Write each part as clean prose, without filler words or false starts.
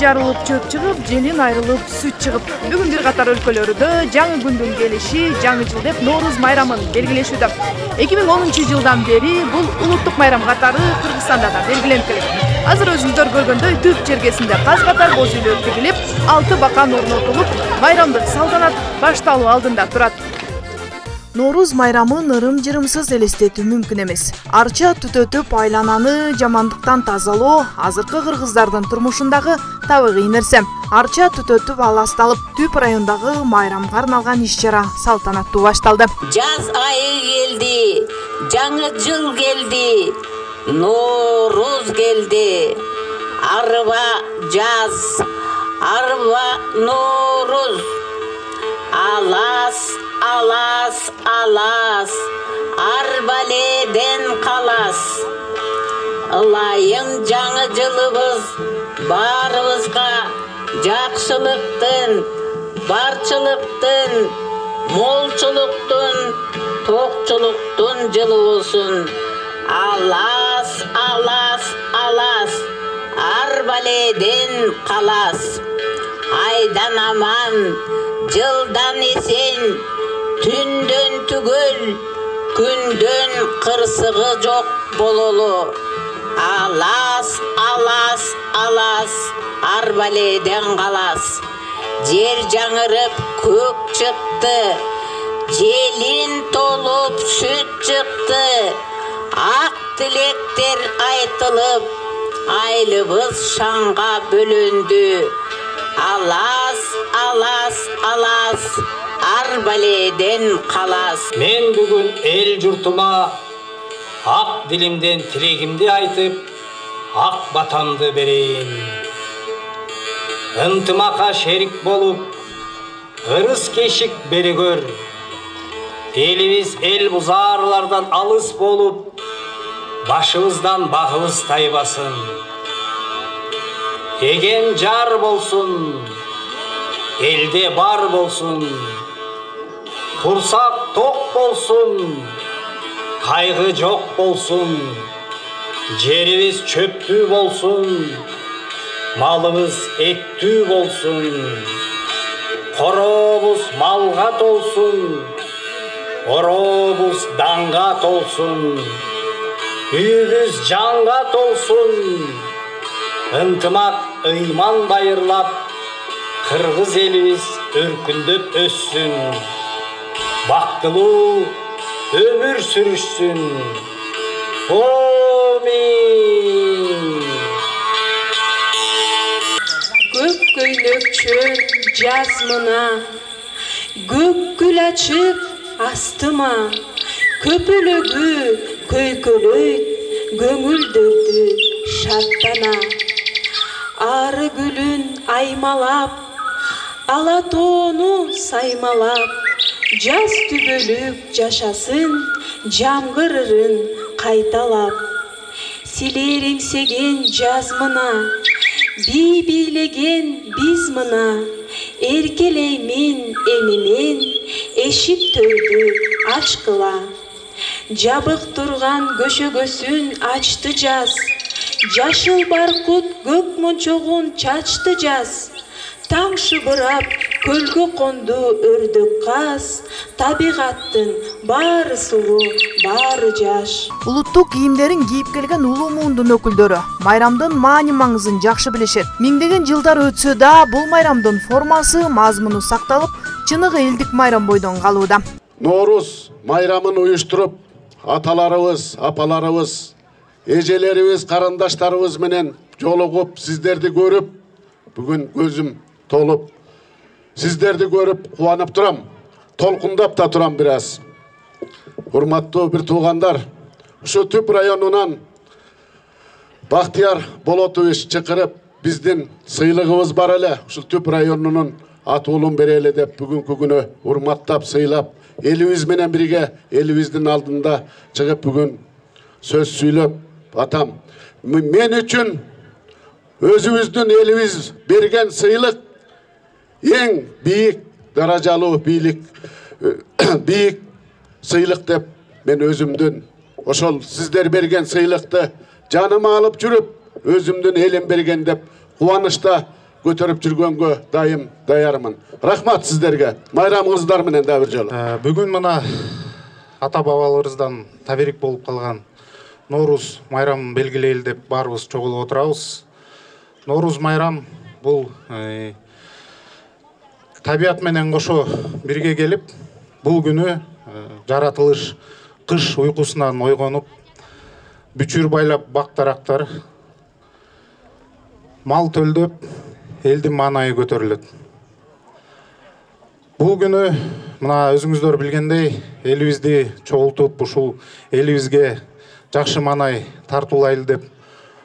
жарылып чөп чыгып, желин айрылып сүт чыгып. Бүгүн бир катар өлкөлөрдө жаңы күндүн келиши, жаңы жыл деп Норуз майрамын белгилешүүдө. 2010 жылдан бери бул улуттук майрам катары Кыргызстанда да белгиленип келет. Азыр өзүңүздөр көргөндөй түп жергесинде каз катар боз үйлөр тигилип, 6 бакан орнотулуп, майрамдык салтанат башталуу алдында турат. Норуз майрамын ырым-жырымсыз элестетүү мүмкүн эмес. Арча түтөтүп айлананы жамандыктан тазалоо азыркы кыргыздардын турмушундагы табигый нерсе. Арча түтөтүп аласталып, Түп райондагы майрамга арналган иш-чара салтанаттуу башталды. Жаз айы келди, жаңы жыл келди, Норуз келди. Арба жаз, арба Норуз. Алас, алас, алас, арбаледен қалас. Ылайың жаңы жылыбыз, барыбызга жакшылыктын, барчылыктын, молчулуктун, токчулуктун жылы болсун. Алас, алас, алас, арбаледен қалас. Айдан аман, жылдан есен, түндөн түгөл, күндөн кырсыгы жок бололу. Алас, алас, алас, арбаледен калас. Жер жаңырып көк чыкты, желин толуп сүт чыкты. Ак тилектер айтылып, айлыбыз шаңга бөлөндү. Алас, алас, алас, арбаледен қалас. Мен бүгін эл жұртыма ақ дилимден тилегимди айтып, ақ батамды берейин. Ынтымакка шерик болуп, ырыс кешик берегөр. Элибиз эл бузарлардан алыс болуп, башыбыздан багыбыз тайбасын. Еген жар болсун, элде бар болсун, турсак ток болсун, кайгы жок болсун, жерибиз чөптүү болсун, малыбыз эттүү болсун, коробуз малга толсун, оробуз данга толсун, үйүбүз жанга толсун. Ынтымак ыйман байырлап, кыргыз элибиз өркүндөп өссүн. Бактылуу өмүр сүрүшсүн. Амин. Көк көйлөкчөр жаз мына, көк гүл ачып астыма, көпөлөгү көйкөлөйт, көңүлдөрдү шаттана. Ары гүлүн аймалап, ала тоону саймалап, жаз түбөлүк жашасын, жамгырырын кайталап. Силер эңсеген жаз мына, бий бийлеген биз мына, эркелеймин эмимен, эшик төрдү ачкыла. Жабык турган көшөгөсүн ачты жаз, жашыл баркут көк мончогун чачты жаз. Таң шыбырап көлгө конду өрдөк каз, табигаттын баары сулуу, баары жаш. Улуттук кийимдерин кийип келген улуу муундун өкүлдөрү майрамдын маани маңызын жакшы билишет. Миңдеген жылдар өтсө да бул майрамдын формасы, мазмуну сакталып, чыныгы элдик майрам бойдон калууда. Норуз майрамын уюштуруп, аталарыбыз, апаларыбыз, эжелерибиз, карындаштарыбыз менен жолугуп, сиздерди көрүп, бүгүн көзүм толуп, сиздерди көрүп кубанып турам, толкундап да турам бир аз. Урматтуу бир туугандар, ушу Түп районунан Бактияр Болотович чакырып, биздин сыйлыгыбыз бар эле, ушул Түп районунун атуулун берели деп бүгүнкү күнү урматтап, сыйлап, элибиз менен бирге элибиздин алдында чыгып бүгүн сөз сүйлөп атам. Мен үчүн өзүбүздүн элибиз берген сыйлык эң бийик даражалуу бийлик, бийик сыйлык деп мен өзүмдүн ошол сиздер берген сыйлыкты жаныма алып жүрүп, өзүмдүн элим берген деп кубанычта көтөрүп жүргөнгө дайым даярмын. Рахмат сиздерге. Майрамыңыздар менен да бир жолу. Бүгүн мына ата бабаларыбыздан таберик болуп калган Норуз майрамын белгилейли деп баарыбыз чогулуп отурабыз. Норуз майрам бул табият менен кошо бирге келип, бул күнү жаратылыш кыш уйкусунан ойгонуп, бүчүр байлап бактарактар мал төлдөп, элдин маанайы көтөрүлөт. Бул күнү мына өзүңүздөр билгендей, элибизди чогултуп, ушул элибизге жакшы маанай тартуулайлы деп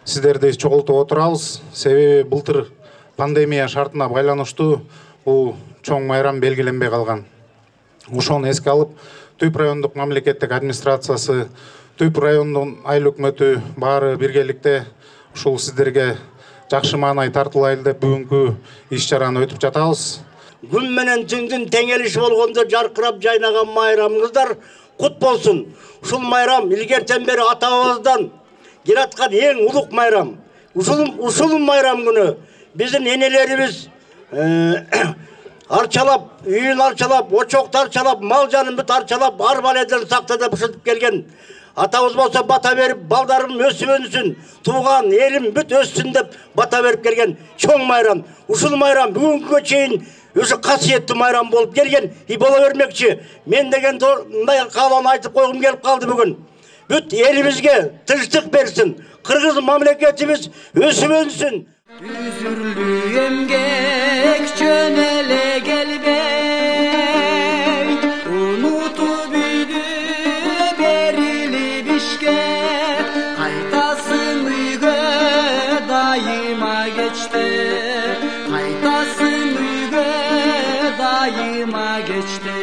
сиздерди чогултуп отурабыз. Себеби былтыр пандемия шартына байланыштуу бул чоң майрам белгиленбей калган. Ошону эске алып, Түп райондук мамлекеттик администрациясы, Түп райондун айыл өкмөтү баары биргеликте ушул сиздерге жакшы маанай тартуулайлы деп бүгүнкү иш-чараны өтүп жатабыз. Күн менен түндүн теңелиши болгондо жаркырап жайнаган майрамыңыздар кут болсун. Ушул майрам илгертен бери ата-бабабыздан келаткан эң улук майрам. Ушул майрам күнү биздин энелерибиз арчалап, үйүн арчалап, очокту арчалап, мал жанын бүт арчалап, ар баледен сактап ушинтип келген. Атабыз болсо бата берип, балдарым өсүп өнсүн, тууган элим бүт өссүн деп бата берип келген чоң майрам. Ушул майрам бүгүнкүгө чейин өзү касиеттүү майрам болуп келген и боло бермекчи. Мен деген мындай каалоону айтып койгум келип калды бүгүн. Бүт элибизге тынчтык берсин, кыргыз мамлекетибиз өсүп өнсүн. Üzürlü emgek çönele gelbey, unutup büyüdü berili bişke, kaytasın uygu daima geçti, kaytasın uygu daima geçti.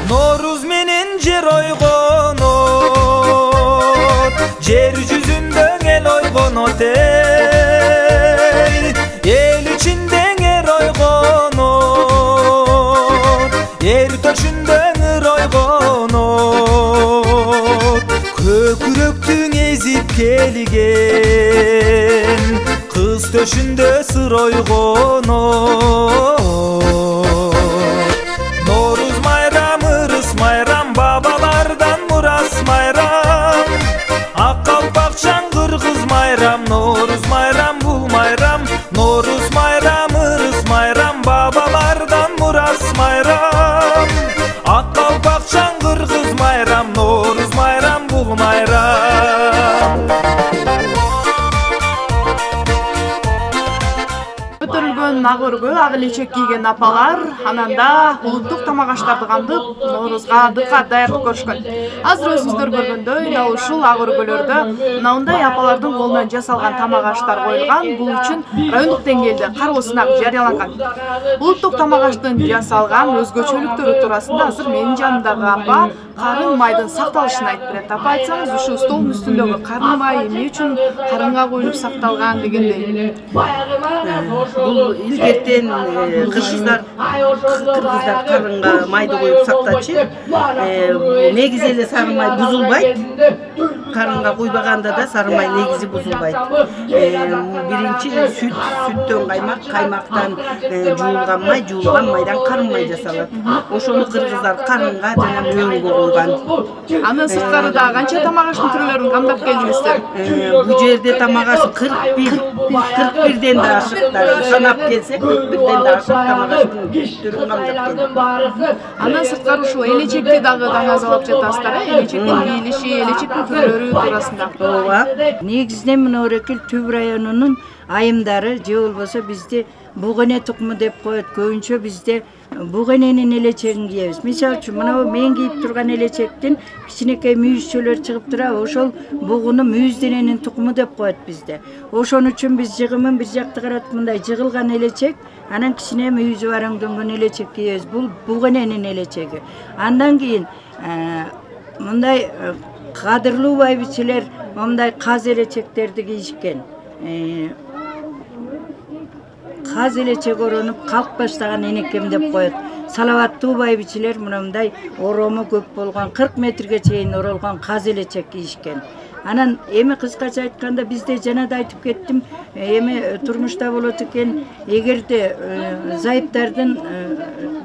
Noruz menen jer oygonot, jer yüzünden el oygonot ey, el içinden er oygonot, er töşünden er oygonot, köküröktün ezip келген кыз төшүндө сыр ойгонот Nooruz mayram ырыс майрам бабалардан мурас майрам ак калпакчан кыргыз майрам Nooruz майрам бул майрам Nooruz майрам ырыс майрам бабалардан мурас майрам ак калпакчан кыргыз майрам Nooruz майрам бул майрам Көтөрүлгөн ак өргө ак элечек кийген апалар ананда улуттук тамак аштарды кандып Ноорузга дыкат даярдык көрүшкөн. Азыр өзүңүздөр көргөндөй дал ушул ак өргөлөрдө мындай апалардын колунан жасалган тамак аштар коюлган. Бул үчүн райондук деңгээлде кароо сынак жарыяланган. Улуттук тамак аштын жасалган өзгөчөлүктөрү туурасында азыр менин жанымдагы апа карын майдын сакталышын айтып берет. Апа айтсаңыз, ушу столдун үстүндөгү карын май эмне үчүн карынга коюлуп сакталган дегендей. Бул илгертен кыргыздар карынга майды коюп сактачу. Негизи эле сары май бузулбайт. Карынга куйбаганда да сары май негизи бузулбайт. Биринчи сүттөн каймак, каймактан жуулган майдан карын май жасалат. Ошону кыргыздар карынга жана мөөнгө койгон. Анын сырткары да канча тамак аштын түрлөрүн камдап келдиңиздер? Бул жерде тамак аш 41ден да ашыктар. Санап келсек 41ден да ашык тамак аштын түрүн камдап келдик. Андан сырткары ушул элечекти дагы таңазалап жатасыздар, элечектин кийилиши, элечектин түрлөрү туурасында. Ооба. Негизинен Мынорекил Түб районунун айымдары же болбосо бизди бугене тукуму деп коет. Көбүнчө бизде бугененин элечегин кийебиз. Мисалы үчүн мына мен кийип турган элечектин кичинекей мүйүзчөлөр чыгып турат. Ошол бугуну мүйүздененин тукуму деп коет бизде. Ошон үчүн биз жыгымын бир жакты каратып мындай жыгылган элечек, анан кичине мүйүзү бараңдөнгөн элечек кийебиз. Бул бугененин элечеги. Андан кийин мындай кадырлуу байбичелер мындай каз элечектерди кийишкен. Каз элечек оронуп калк баштаган энекем деп коет. Салаваттуу байбичелер мындай орому көп болгон 40 метрге чейин оролгон каз элечек кийишкен. Анан эми кыскача айтканда бизде жана да айтып кеттим, эми турмушта болот экен, эгерде зайыптардын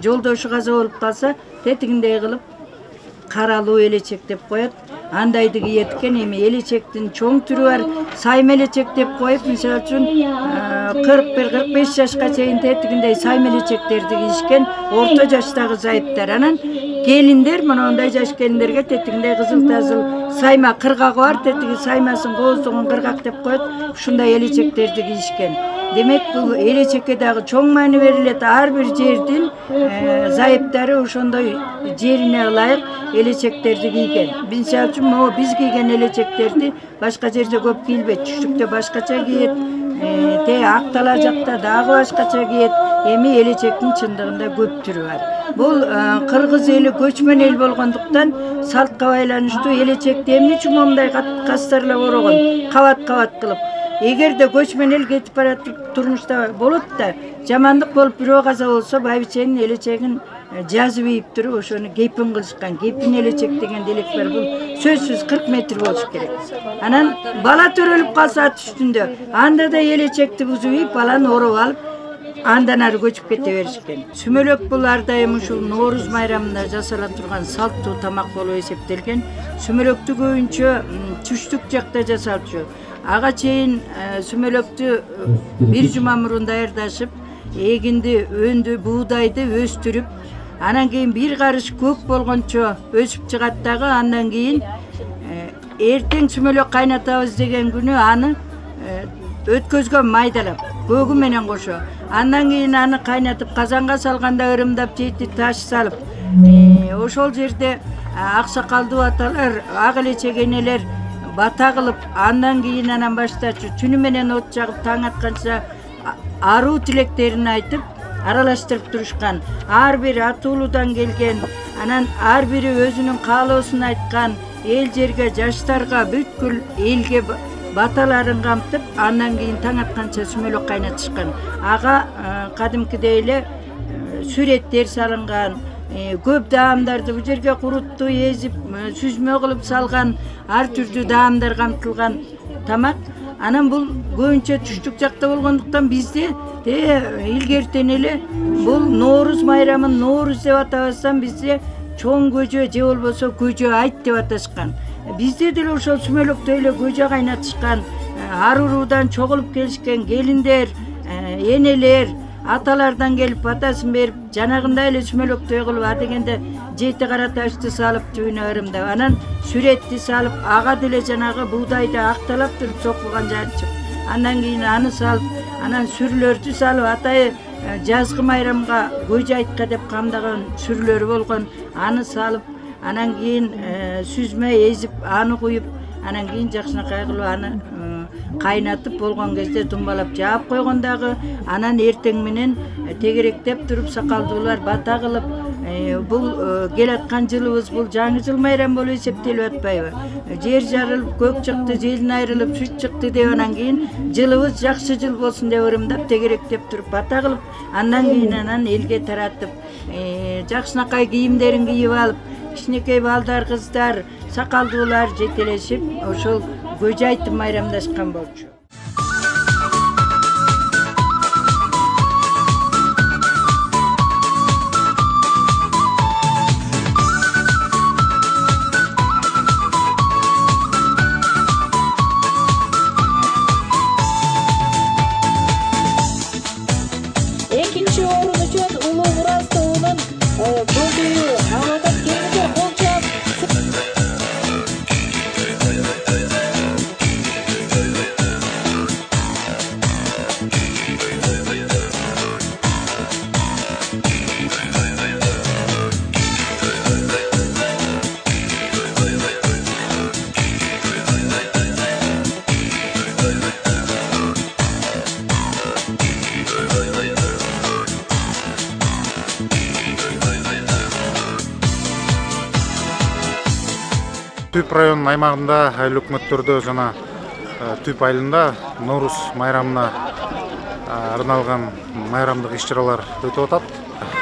жолдошу каза болуп калса, тетигиндей кылып каралуу элечек деп коет. Андайды кийет экен. Эми элечектин чоң түрү бар, сайма элечек деп коюп, мисалы үчүн 41-45 жашка чейин тетигиндей сайма элечектерди кийишкен орто жаштагы зайыптар. Анан келиндер мондай жаш келиндерге тетигиндей кызыл-тазыл сайма кыргагы бар, тетиги саймасын кооздогон кыргак деп коет. Ушундай элечектерди кийишкен. Демек бул элечекке дагы чоң маани берилет. Ар бир жердин зайыптары ошондой жерине ылайык элечектерди кийген. Мисалы үчүн биз кийген элечектерди башка жерде көп кийилбейт. Түштүктө башкача кийет, Актала жакта дагы башкача кийет. Эми элечектин чындыгында көп түрү бар. Бул кыргыз эли көчмөн эл болгондуктан салтка байланыштуу элечекти эмне үчүн мондай кастарлап орогон, кабат-кабат кылып. Эгерде көчмөн эл кетип баратып турмушта болот да, жамандык болуп бирөө каза болсо, байбиченин элечегин жазып ийип туруп, ошону кепин кылышкан. Кепин элечек деген делек бар. Бул сөзсүз 40 метр болуш керек. Анан бала төрөлүп калса ат үстүндө, анда да элечекти бузуп ийип, баланы ороп алып, андан ары көчүп кете беришкен. Сүмөлөк бул ар дайым ушул Ноорuz майрамында жасала турган салттуу тамак болуп эсептелген. Сүмөлөктү көбүнчө түштүк жакта жасалчу. Ага чейин сүмөлөктү бир жума мурун даярдашып, эгинди, өндү, буудайды өстүрүп, анан кийин бир карыш көк болгончо өсүп чыгат дагы. Андан кийин эртең сүмөлөк кайнатабыз деген күнү аны өткөзгөн майдалап, көгү менен кошо. Андан кийин аны кайнатып казанга салганда ырымдап жейти таш салып, ошол жерде аксакалдуу аталар, ак элечек энелер бата кылып, андан кийин анан баштачу түнү менен от жагып таң атканча аруу тилектерин айтып аралаштырып турушкан. Ар бир атуулудан келген, анан ар бири өзүнүн каалоосун айткан, эл жерге, жаштарга, бүткүл элге баталарын камтып, андан кийин таң атканча сүмөлөк кайнатышкан. Ага кадимкидей эле сүрөттөр салынган, көп даамдарды бу жерге курутту эзип, сүзмө кылып салган, ар түрдүү даамдар камтылган. тамак. Анан бул көбүнчө түштүк жакта болгондуктан бизде илгертен эле бул Норуз майрамын Норуз деп атабастан бизде чоң көжө же болбосо көжө айт деп аташкан. Бизде деле ошол сүмөлөктө эле көжө кайнатышкан, ар уруудан чогулуп келишкен келиндер, энелер, аталардан келип батасын берип, жанагындай эле сүмөлөктөй кылып адегенде жети кара ташты салып түбүнө ырымдап, анан сүретти салып, ага деле жанагы буудайды акталап туруп сокулган жарчып, андан кийин аны салып, анан сүрлөрдү салып, атайы жазгы майрамга көжө айтка деп камдаган сүрлөрү болгон, аны салып, анан кийин сүзмө эзип, аны куюп, анан кийин жакшынакай кылып аны кайнатып болгон кезде думбалап жаап койгондагы, анан эртең менен тегеректеп туруп сакалдуулар бата кылып, бул келаткан жылыбыз бул жаңы жыл майрам болуп эсептелип атпайбы? Жер жарылып, көк чыкты, желин айрылып, сүт чыкты деп анан кийин жылыбыз жакшы жыл болсун деп ырымдап тегеректеп туруп бата кылып, андан кийин анан элге таратып, жакшынакай кийимдерин кийип алып, кичинекей балдар, кыздар, сакалдуулар жетелешип, ошол көжө айтып майрамдашкан болчу. Экинчи орун үчүн Улуу Мурас тобунун көбүйү Аманат Кеминдер кол чаап Түп районунун аймагында айыл өкмөттөрдө жана Түп айылында Норуз майрамына арналган майрамдык иш-чаралар өтүп атат.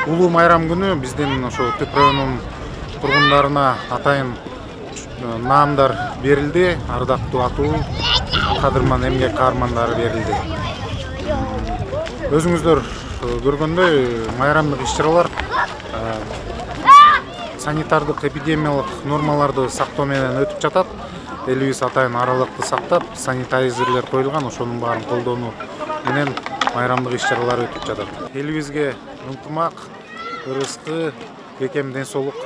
Улуу майрам күнү биздин ошо Түп районунун тургундарына атайын наамдар берилди, ардактуу атуу, кадырман эмгек каармандары берилди. Өзүңүздөр көргөндөй майрамдык иш-чаралар санитардык эпидемиялык нормаларды сактоо менен өтүп жатат. Элибиз атайын аралыкты сактап, санитайзерлер коюлган, ошонун баарын колдонуу менен майрамдык иш-чаралар өтүп жатат. Элибизге ынтымак, ырыскы, бекем ден соолук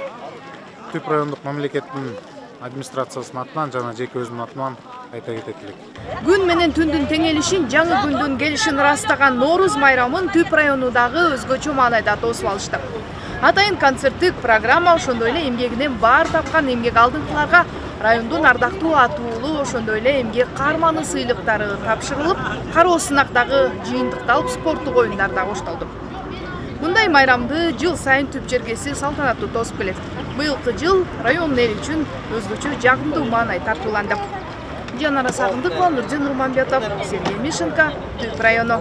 Түп райондук мамлекеттин администрациясынын атынан жана жеке өзүмдүн атыман айта кетет элек. Күн менен түндүн теңелишин, жаңы күндүн келишин ырастаган Норуз майрамын Түп районундагы өзгөчө маанайда тосуп алышты. Атайын концерттик программа, ошондой эле эмгегинен баар тапкан эмгек алдыңкыларга райондун ардактуу атуулуу, ошондой эле эмгек каарманы сыйлыктары тапшырылып, кароо сынактагы жыйынтыкты алып спорттук оюндар да коштолду. Мындай майрамды жыл сайын Түп жергеси салтанаттуу тосуп келет. Быйылкы жыл район эли үчүн өзгөчө жагымдуу маанай тартууланды. Жанара Сагындыкова, Нурдин Нурманбетов, Сергей Мишенко, Түп району.